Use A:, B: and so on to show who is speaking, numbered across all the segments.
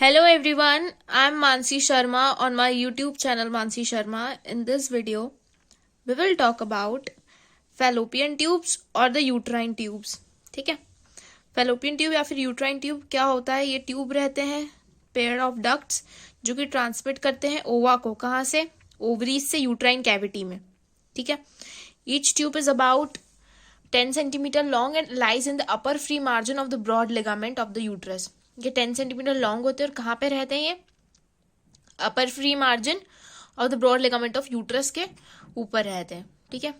A: Hello everyone, I'm Mansi Sharma on my YouTube channel Mansi Sharma. In this video, we will talk about fallopian tubes और the uterine tubes. ठीक है, fallopian tube या फिर uterine tube क्या होता है? ये ट्यूब रहते हैं पेयर ऑफ डक्ट्स जो कि ट्रांसमिट करते हैं ओवा को. कहाँ से? ओवरीज से यूट्राइन कैविटी में. ठीक है, each tube is about 10 centimetre long and lies in the upper free margin of the broad ligament of the uterus. ये 10 सेंटीमीटर लॉन्ग होते हैं और कहाँ पे रहते हैं? ये upper free margin of the broad ligament of uterus के ऊपर रहते हैं. ठीक है,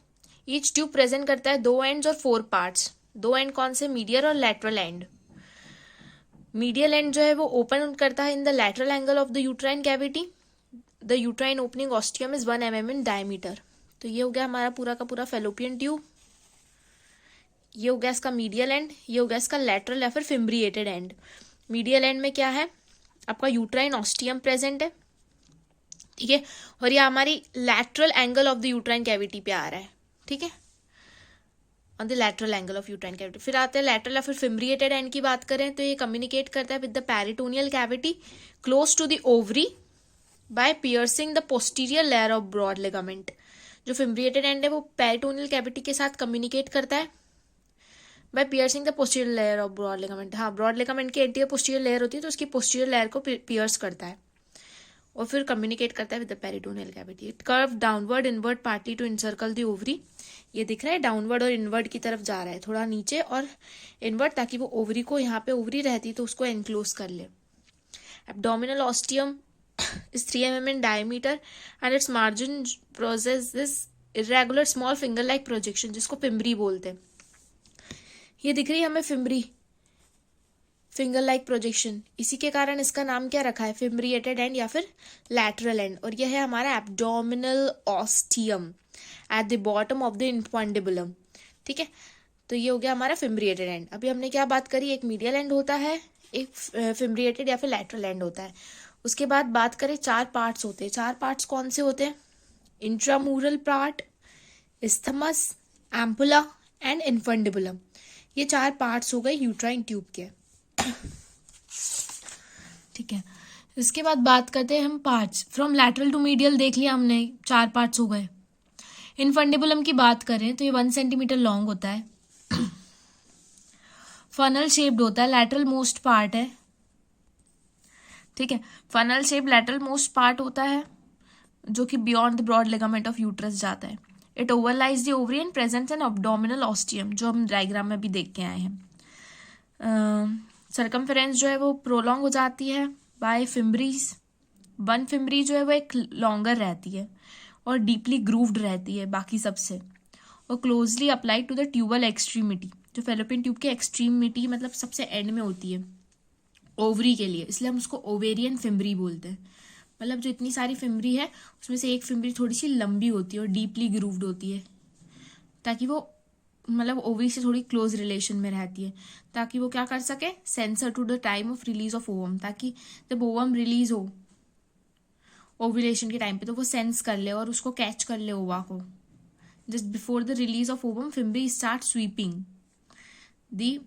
A: ईच ट्यूब प्रेजेंट करता है 2 एंड्स और 4 पार्ट्स. 2 एंड कौन से? मीडियल और लैटरल एंड. मीडियल एंड जो है वो ओपन करता है in the lateral angle of the uterine cavity. The uterine opening ostium is 1 mm in diameter. तो ये हो गया हमारा पूरा का पूरा फेलोपियन ट्यूब. ये हो गया इसका मीडियल एंड, ये हो गया इसका लैटरल या फिर फिम्ब्रिएटेड एंड. मीडियल एंड में क्या है? आपका यूट्राइन ऑस्टियम प्रेजेंट है. ठीक है, और ये हमारी lateral angle of the uterine cavity पे आ रहा है. ठीक है, on the lateral angle of uterine cavity. फिर आते हैं लैटरल या फिर फिम्ब्रिएटेड एंड की बात करें तो ये कम्युनिकेट करता है with the peritoneal cavity close to the ovary by piercing the posterior layer of broad ligament. जो फिम्ब्रिएटेड एंड है वो पेरिटोनियल कैविटी के साथ कम्युनिकेट करता है by piercing the posterior layer of broad ligament. हाँ, ब्रॉड लिगामेंट की anterior posterior layer होती है तो उसकी पोस्टीरियर लेयर को पियर्स करता है और फिर कम्युनिकेट करता है with the peritoneal cavity. It curve downward inward partly to encircle the ovary. ये दिख रहा है डाउनवर्ड और इनवर्ड की तरफ जा रहा है, थोड़ा नीचे और इनवर्ड, ताकि वो ओवरी को, यहाँ पे ओवरी रहती तो उसको एनक्लोज कर ले. Abdominal ostium is 3 mm in diameter and its margin possesses irregular small finger like projection जिसको फिम्बरी बोलते हैं. ये दिख रही है हमें फिम्बरी, फिंगर लाइक प्रोजेक्शन. इसी के कारण इसका नाम क्या रखा है? फिम्ब्रिएटेड एंड या फिर लैटरल एंड. और यह है हमारा abdominal ostium at the bottom of the infundibulum. ठीक है, तो ये हो गया हमारा फिम्ब्रिएटेड एंड. अभी हमने क्या बात करी? एक मीडियल एंड होता है, एक फिम्ब्रिएटेड या फिर लैटरल एंड होता है. उसके बाद बात करें, 4 पार्ट्स होते हैं. 4 पार्ट्स कौन से होते हैं? Intramural part, isthmus, ampulla and infundibulum. ये 4 पार्ट्स हो गए यूट्राइन ट्यूब के. ठीक है, इसके बाद बात करते हैं हम parts. From lateral to medial देख लिया हमने, 4 पार्ट्स हो गए. इन्फंडिबुलम की बात करें तो ये 1 सेंटीमीटर लॉन्ग होता है, फनल शेप्ड होता है, लैटरल मोस्ट पार्ट है. ठीक है, funnel shape lateral most part होता है जो कि beyond the broad ligament of uterus जाता है. It overlies the ovary and presents an abdominal ostium, जो हम डायग्राम में भी देख के आए हैं. सर्कमफेरेंस जो है वो प्रोलॉन्ग हो जाती है बाय फिम्ब्रीज. 1 फिम्ब्री जो है वो एक लॉन्गर रहती है और डीपली ग्रूव्ड रहती है बाकी सबसे, और closely applied to the tubal extremity. जो फेलोपियन ट्यूब की एक्सट्रीमिटी मतलब सबसे एंड में होती है ओवरी के लिए, इसलिए हम उसको ओवेरियन फिम्ब्री बोलते हैं. मतलब जो इतनी सारी फिम्ब्री है उसमें से एक फिम्ब्री थोड़ी सी लंबी होती है और डीपली ग्रूव्ड होती है, ताकि वो मतलब ओवरी से थोड़ी क्लोज रिलेशन में रहती है, ताकि वो क्या कर सके? Sensor to the time of release of ovum. ताकि जब ओवम रिलीज हो ओव्यूलेशन के टाइम पे तो वो सेंस कर ले और उसको कैच कर ले ओवा को. Just before the release of ovum fimbriae start sweeping the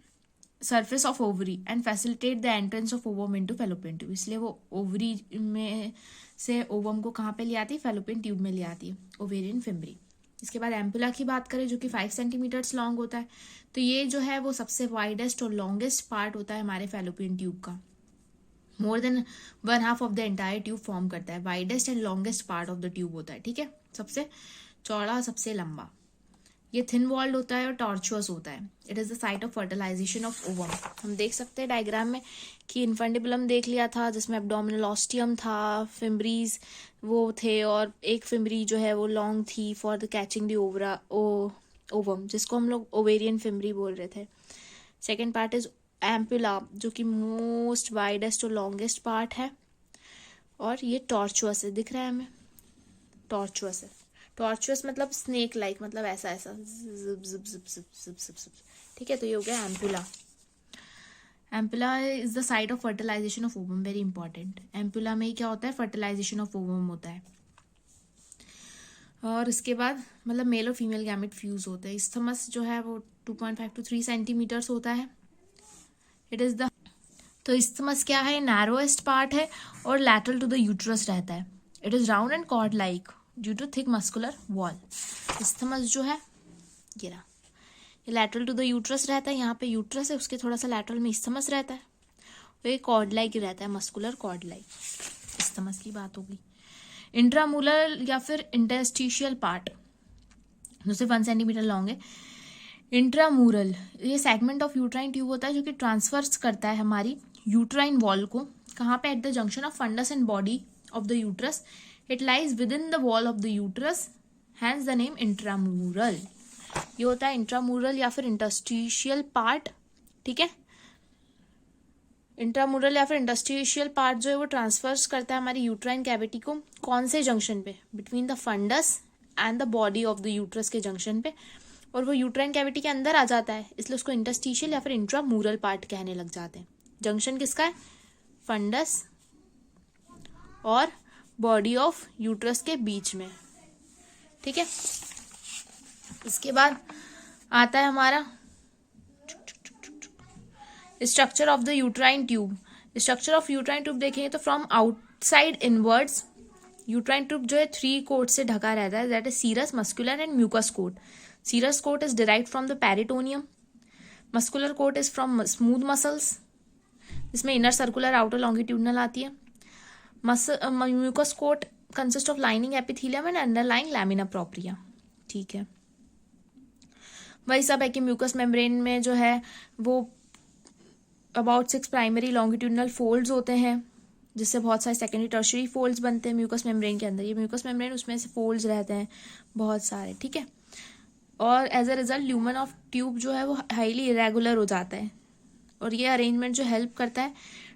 A: surface of ovary and facilitate the entrance of ovum into fallopian tube. इसलिए वो ओवरी में से ओवम को कहाँ पे ले आती है? फेलोपियन ट्यूब में ले आती है, ओवेरियन फिम्ब्री. इसके बाद एम्पुला की बात करें जो कि 5 सेंटीमीटर्स लॉन्ग होता है. तो ये जो है वो सबसे वाइडेस्ट और लॉन्गेस्ट पार्ट होता है हमारे फेलोपियन ट्यूब का. More than 1/2 of the entire tube form करता है. Widest and longest part of the tube होता है. ठीक है, सबसे चौड़ा, सबसे लंबा. ये थिन वॉल्ड होता है और टॉर्चुअस होता है. It is the site of fertilization of ovum. हम देख सकते हैं डायग्राम में कि इन्फंडिबुलम देख लिया था जिसमें एब्डोमिनल ऑस्टियम था, फिम्ब्रीज वो थे, और एक फिम्ब्री जो है वो लॉन्ग थी for the catching the ovum, जिसको हम लोग ओवेरियन फिम्ब्री बोल रहे थे. सेकेंड पार्ट इज एम्पुला जो कि मोस्ट वाइडेस्ट और लॉन्गेस्ट पार्ट है, और ये टॉर्चुअस है. दिख रहा है हमें? टॉर्चुअस है. टॉर्चुअस मतलब स्नेक लाइक, मतलब ऐसा ऐसा जिप जिप जिप जिप जिप जिप जिप. ठीक है, तो ये हो गया ampulla. Ampulla is the site of fertilization of ovum. Very important. Ampulla में ही क्या होता है? फर्टिलाइजेशन ऑफ ओवम होता है. और इसके बाद मतलब मेल और फीमेल गैमेट फ्यूज होते हैं. इस्थमस जो है वो 2.5 to 3 सेंटीमीटर्स होता है. इट इज द तो इस्थमस क्या है, नैरोएस्ट पार्ट है और लैटरल टू द यूट्रस रहता है. It is round and cord like due to thick muscular wall. Isthmus जो है ये रहा, ये लैटरल टू द यूट्रस रहता है. यहाँ पे यूट्रस है, उसके थोड़ा सा लैटरल में इस्थमस रहता है. तो ये कॉर्ड लाइक ही रहता है, मस्कुलर कॉर्ड लाइक. इस्थमस की बात होगी. इंट्रामूलर या फिर इंटरस्टिशियल पार्ट जो सिर्फ 1 सेंटीमीटर लॉन्ग है. इंट्रामूरल ये सेगमेंट ऑफ यूट्राइन ट्यूब होता है जो कि ट्रांसफर्स करता है हमारी यूट्राइन वॉल को. कहाँ पे, at the junction of fundus and body of the uterus. It lies within the wall of the uterus, hence the name intramural. ये होता है इंट्रामूरल या फिर इंटरस्टिशियल पार्ट. ठीक है, इंट्रामूरल या फिर इंटरस्टिशियल पार्ट जो है वो ट्रांसफर्स करता है हमारी यूट्राइन कैविटी को. कौन से जंक्शन पे, between the fundus and the body of the uterus के जंक्शन पे, और वो यूट्राइन कैविटी के अंदर आ जाता है, इसलिए उसको इंटरस्टिशियल या फिर इंट्रामूरल पार्ट कहने लग जाते हैं. जंक्शन किसका है, फंडस और बॉडी ऑफ यूट्रस के बीच में. ठीक है, इसके बाद आता है हमारा structure of the uterine tube. Structure of uterine tube देखेंगे तो from outside inwards uterine tube जो है 3 कोट से ढका रहता है. That is serous, muscular and mucous coat. Serous coat is derived from the peritoneum. Muscular coat is from smooth muscles, इसमें inner circular outer longitudinal आती है. Mucous coat consist of lining epithelium and underlying lamina propria. ठीक है, वही सब है कि mucus membrane में जो है वो अबाउट 6 प्राइमरी लॉन्गिट्यूडनल फोल्ड्स होते हैं, जिससे बहुत सारे सेकेंडरी टर्शरी फोल्ड्स बनते हैं म्यूकस मेम्ब्रेन के अंदर. ये म्यूकस मेम्ब्रेन, उसमें से फोल्ड्स रहते हैं बहुत सारे. ठीक है, और as a result lumen of tube जो है वो हाईली इरेगुलर हो जाता है. और ये अरेंजमेंट जो हेल्प करता है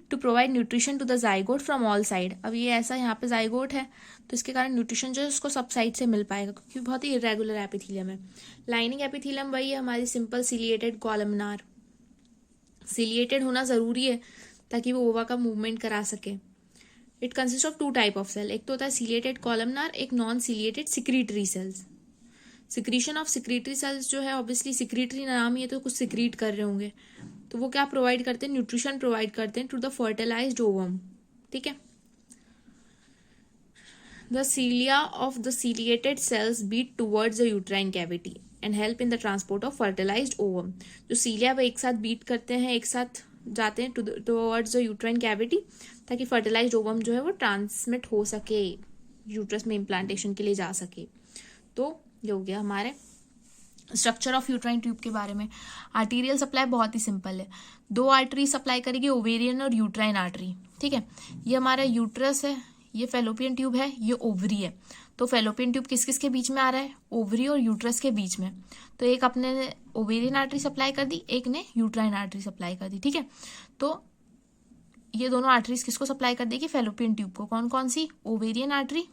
A: to provide nutrition to the zygote from all side. अब ये ऐसा यहाँ पे जाइगोट है तो इसके कारण न्यूट्रिशन जो है उसको सब साइड से मिल पाएगा, क्योंकि बहुत ही इरेगुलर एपिथेलियम है. लाइनिंग एपिथेलियम वही है हमारी सिंपल सिलिएटेड कॉलमनार. सिलिएटेड होना जरूरी है ताकि वो ओवा का मूवमेंट करा सके. It consist of 2 type of cell. एक तो होता है सिलिएटेड कॉलमनार, एक non ciliated secretory cells. Secretion of secretory cells जो है ऑब्वियसली सिक्रीटरी नाम ही है तो कुछ सिक्रीट कर रहे होंगे, तो वो क्या प्रोवाइड करते हैं, न्यूट्रिशन प्रोवाइड करते हैं टू द फर्टिलाइज्ड ओवम. ठीक है, the cilia of the ciliated cells beat towards the uterine cavity and help in the transport of fertilised ovum. जो सीलिया वो एक साथ बीट करते हैं, एक साथ जाते हैं टुवर्ड्स द यूट्राइन कैविटी, ताकि फर्टिलाइज्ड ओवम जो है वो ट्रांसमिट हो सके, यूट्रस में इम्प्लांटेशन के लिए जा सके. तो ये हो गया हमारे स्ट्रक्चर ऑफ यूट्राइन ट्यूब के बारे में. आर्टीरियल सप्लाई बहुत ही सिंपल है. 2 आर्टरी सप्लाई करेगी, ओवेरियन और यूट्राइन आर्टरी. ठीक है, ये हमारा यूट्रस है, ये फेलोपियन ट्यूब है, ये ओवरी है. तो फेलोपियन ट्यूब किस किस के बीच में आ रहा है, ओवरी और यूट्रस के बीच में. तो एक अपने ने ओवेरियन आर्टरी सप्लाई कर दी, एक ने यूट्राइन आर्टरी सप्लाई कर दी. ठीक है, तो ये दोनों आर्टरीज किसको सप्लाई कर देगी, फेलोपियन ट्यूब को. कौन कौन सी, ओवेरियन आर्टरी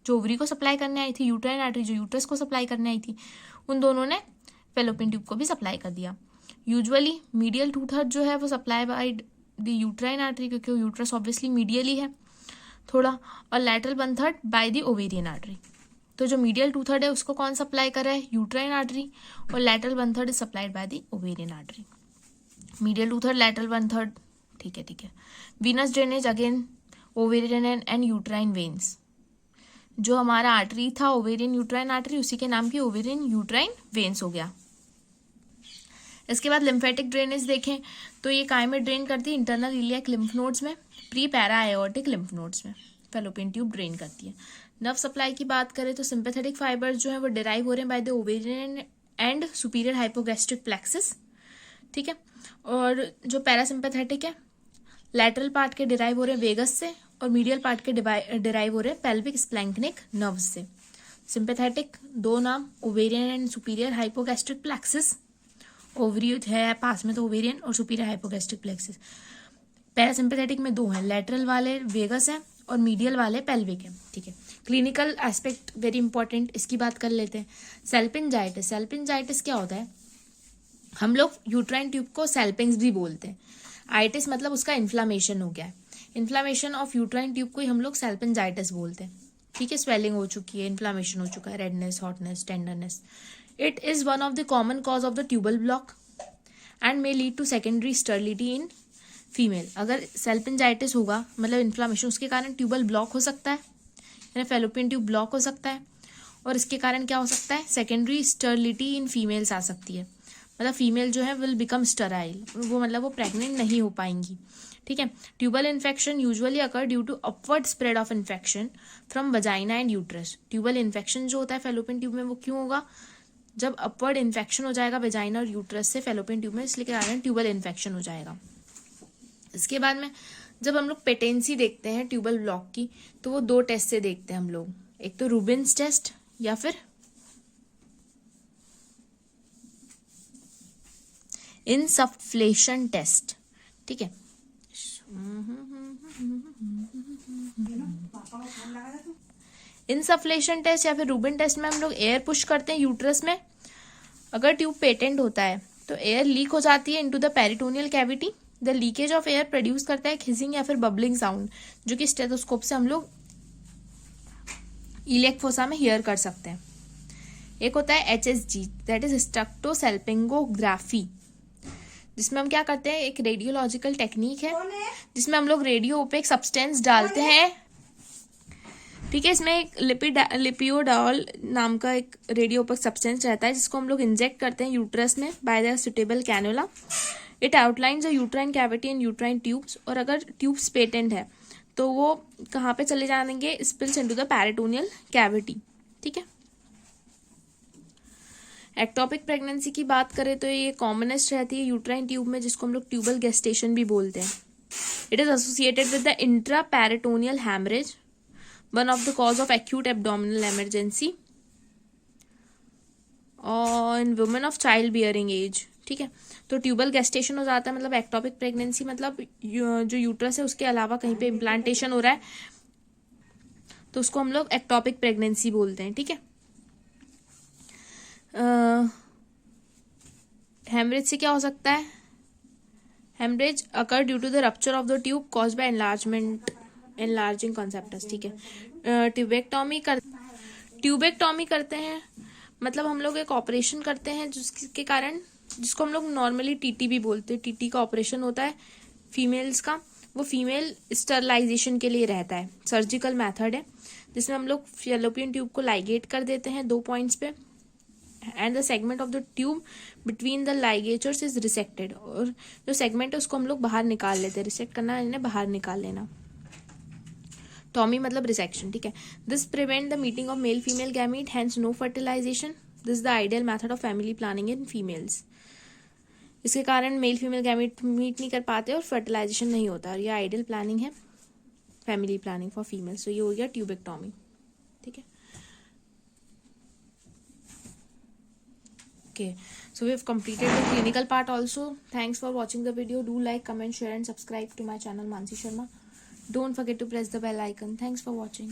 A: जो ओवरी को सप्लाई करने आई थी, यूट्राइन आर्टरी जो यूट्रस को सप्लाई करने आई थी, उन दोनों ने फेलोपियन ट्यूब को भी सप्लाई कर दिया. यूजुअली मीडियल 2/3 जो है वो supply by the uterine artery, क्योंकि यूट्रस ऑब्वियसली मीडियल ही है थोड़ा, और lateral 1/3 by the ovarian artery. तो जो मीडियल 2/3 है उसको कौन सप्लाई कर रहा है, यूट्राइन आर्टरी, और lateral 1/3 is supplied by the ovarian artery. Medial 2/3, lateral 1/3. ठीक है. Venus drainage again ovarian and uterine veins. जो हमारा आर्टरी था ओवेरियन यूट्राइन आर्टरी, उसी के नाम की ओवेरियन यूट्राइन वेन्स हो गया. इसके बाद लिम्फेटिक ड्रेनेज देखें तो ये काय में ड्रेन करती है, इंटरनल इलियक लिम्फ नोड्स में, pre para aortic lymph nodes में फेलोपियन ट्यूब ड्रेन करती है. नर्व सप्लाई की बात करें तो सिंपैथेटिक फाइबर्स जो है वो डिराइव हो रहे हैं by the ovarian and superior hypogastric plexus. ठीक है, और जो पैरासिम्पैथेटिक है लैटरल पार्ट के डिराइव हो रहे हैं वेगस से, और मीडियल पार्ट के डिराइव हो रहे हैं पेल्विक स्प्लैंक्निक नर्व्स से. सिंपैथेटिक 2 नाम, ovarian and superior hypogastric plexus. Ovary है पास में तो ओवेरियन और सुपीरियर हाइपोगैस्ट्रिक प्लेक्सिस. पैरासिम्पैथेटिक में 2 हैं, लैटरल वाले वेगस हैं और मीडियल वाले पेल्विक है. ठीक है, क्लिनिकल एस्पेक्ट वेरी इंपॉर्टेंट, इसकी बात कर लेते हैं. सेल्पिंजाइटिस. सेल्पिंजाइटिस क्या होता है, हम लोग यूट्राइन ट्यूब को सेल्पिंग्स भी बोलते हैं. आइटिस मतलब उसका इन्फ्लामेशन हो गया है. इन्फ्लामेशन ऑफ यूट्राइन ट्यूब को ही हम लोग सेल्पिंजाइटिस बोलते हैं. ठीक है, स्वेलिंग हो चुकी है, इन्फ्लामेशन हो चुका है, redness, hotness, tenderness. It is one of the common cause of the tubal block and may lead to secondary sterility in female. अगर सेल्फिंजाइटिस होगा मतलब इन्फ्लामेशन, उसके कारण ट्यूबल ब्लॉक हो सकता है, यानी फेलोपियन ट्यूब ब्लॉक हो सकता है। और इसके कारण क्या हो सकता है, सेकेंडरी स्टरलिटी इन फीमेल्स आ सकती है, मतलब फीमेल जो है विल बिकम स्टराइल, वो मतलब वो प्रेग्नेंट नहीं हो पाएंगी। ठीक है। Tubal infection usually occur due to upward spread of infection from vagina and uterus. Tubal infection जो होता है फेलोपियन ट्यूब में वो क्यों होगा, जब अपवर्ड इन्फेक्शन हो जाएगा वेजाइना और यूट्रस से फेलोपियन ट्यूब में, इसलिए कारण ट्यूबल इन्फेक्शन हो जाएगा। इसके बाद में जब हम लोग पेटेंसी देखते हैं ट्यूबल ब्लॉक की, तो वो 2 टेस्ट से देखते हैं हम लोग, एक तो रूबिन्स टेस्ट या फिर इनसफ्लेशन टेस्ट। ठीक है। इनसफ्लेशन टेस्ट या फिर रूबिन टेस्ट में हम लोग एयर पुश करते हैं यूट्रस में। अगर ट्यूब पेटेंट होता है तो एयर लीक हो जाती है into the peritoneal cavity. The leakage of air produce करता है हिसिंग या फिर बबलिंग साउंड, जो कि स्टेथोस्कोप से हम लोग इलियक फोसा में हियर कर सकते हैं। एक होता है HSG, दैट इज स्टक्टोसेल्पिंगोग्राफी, जिसमें हम क्या करते हैं, एक रेडियोलॉजिकल टेक्निक है जिसमें हम लोग रेडियो पे एक सब्सटेंस डालते हैं। ठीक है। इसमें एक लिपियोडॉल नाम का एक रेडियो ओपेक सब्सटेंस रहता है जिसको हम लोग इंजेक्ट करते हैं यूट्रस में by the suitable cannula. It outlines the uterine cavity and uterine tubes. और अगर ट्यूब्स पेटेंट है तो वो कहाँ पे चले जाएंगे, spills into the peritoneal cavity. ठीक है। एक्टोपिक प्रेगनेंसी की बात करें तो ये कॉमनेस्ट रहती है यूट्राइन ट्यूब में, जिसको हम लोग ट्यूबल गेस्टेशन भी बोलते हैं। It is associated with the intra peritoneal haemorrhage, one of the cause of acute abdominal emergency और in women of child bearing age. ठीक है। तो ट्यूबल गेस्टेशन हो जाता है, मतलब एक्टोपिक प्रेगनेंसी मतलब जो यूट्रस है उसके अलावा कहीं पे इम्प्लांटेशन हो रहा है, तो उसको हम लोग एक्टोपिक प्रेगनेंसी बोलते हैं। ठीक है। हेमरेज से क्या हो सकता है, haemorrhage occur due to the rupture of the tube cause by enlarging conceptus. ठीक है। ट्यूबेक्टॉमी करते हैं, मतलब हम लोग एक ऑपरेशन करते हैं जिसके कारण, जिसको हम लोग नॉर्मली TT भी बोलते हैं, TT का ऑपरेशन होता है फीमेल्स का। वो फीमेल स्टरलाइजेशन के लिए रहता है, सर्जिकल मेथड है जिसमें हम लोग फेलोपियन ट्यूब को लाइगेट कर देते हैं 2 पॉइंट्स पे, and the segment of the tube between the ligatures is resected. और जो सेगमेंट है उसको हम लोग बाहर निकाल लेते हैं, रिसेक्ट करना यानी बाहर निकाल लेना, टॉमी मतलब रिसेक्शन। ठीक है। This prevent the meeting of male female gamete, hence no fertilization. This the ideal method of family planning in females. इसके कारण मेल फीमेल गैमीट मीट नहीं कर पाते और फर्टिलाइजेशन नहीं होता, और ये आइडियल प्लानिंग है, फैमिली प्लानिंग फॉर फीमेल्स। तो ये हो गया ट्यूबेक्टॉमी। ठीक है। Okay, so we have completed the clinical part also. Thanks for watching the video. Do like, comment, share and subscribe to my channel Mansi Sharma. Don't forget to press the bell icon. Thanks for watching.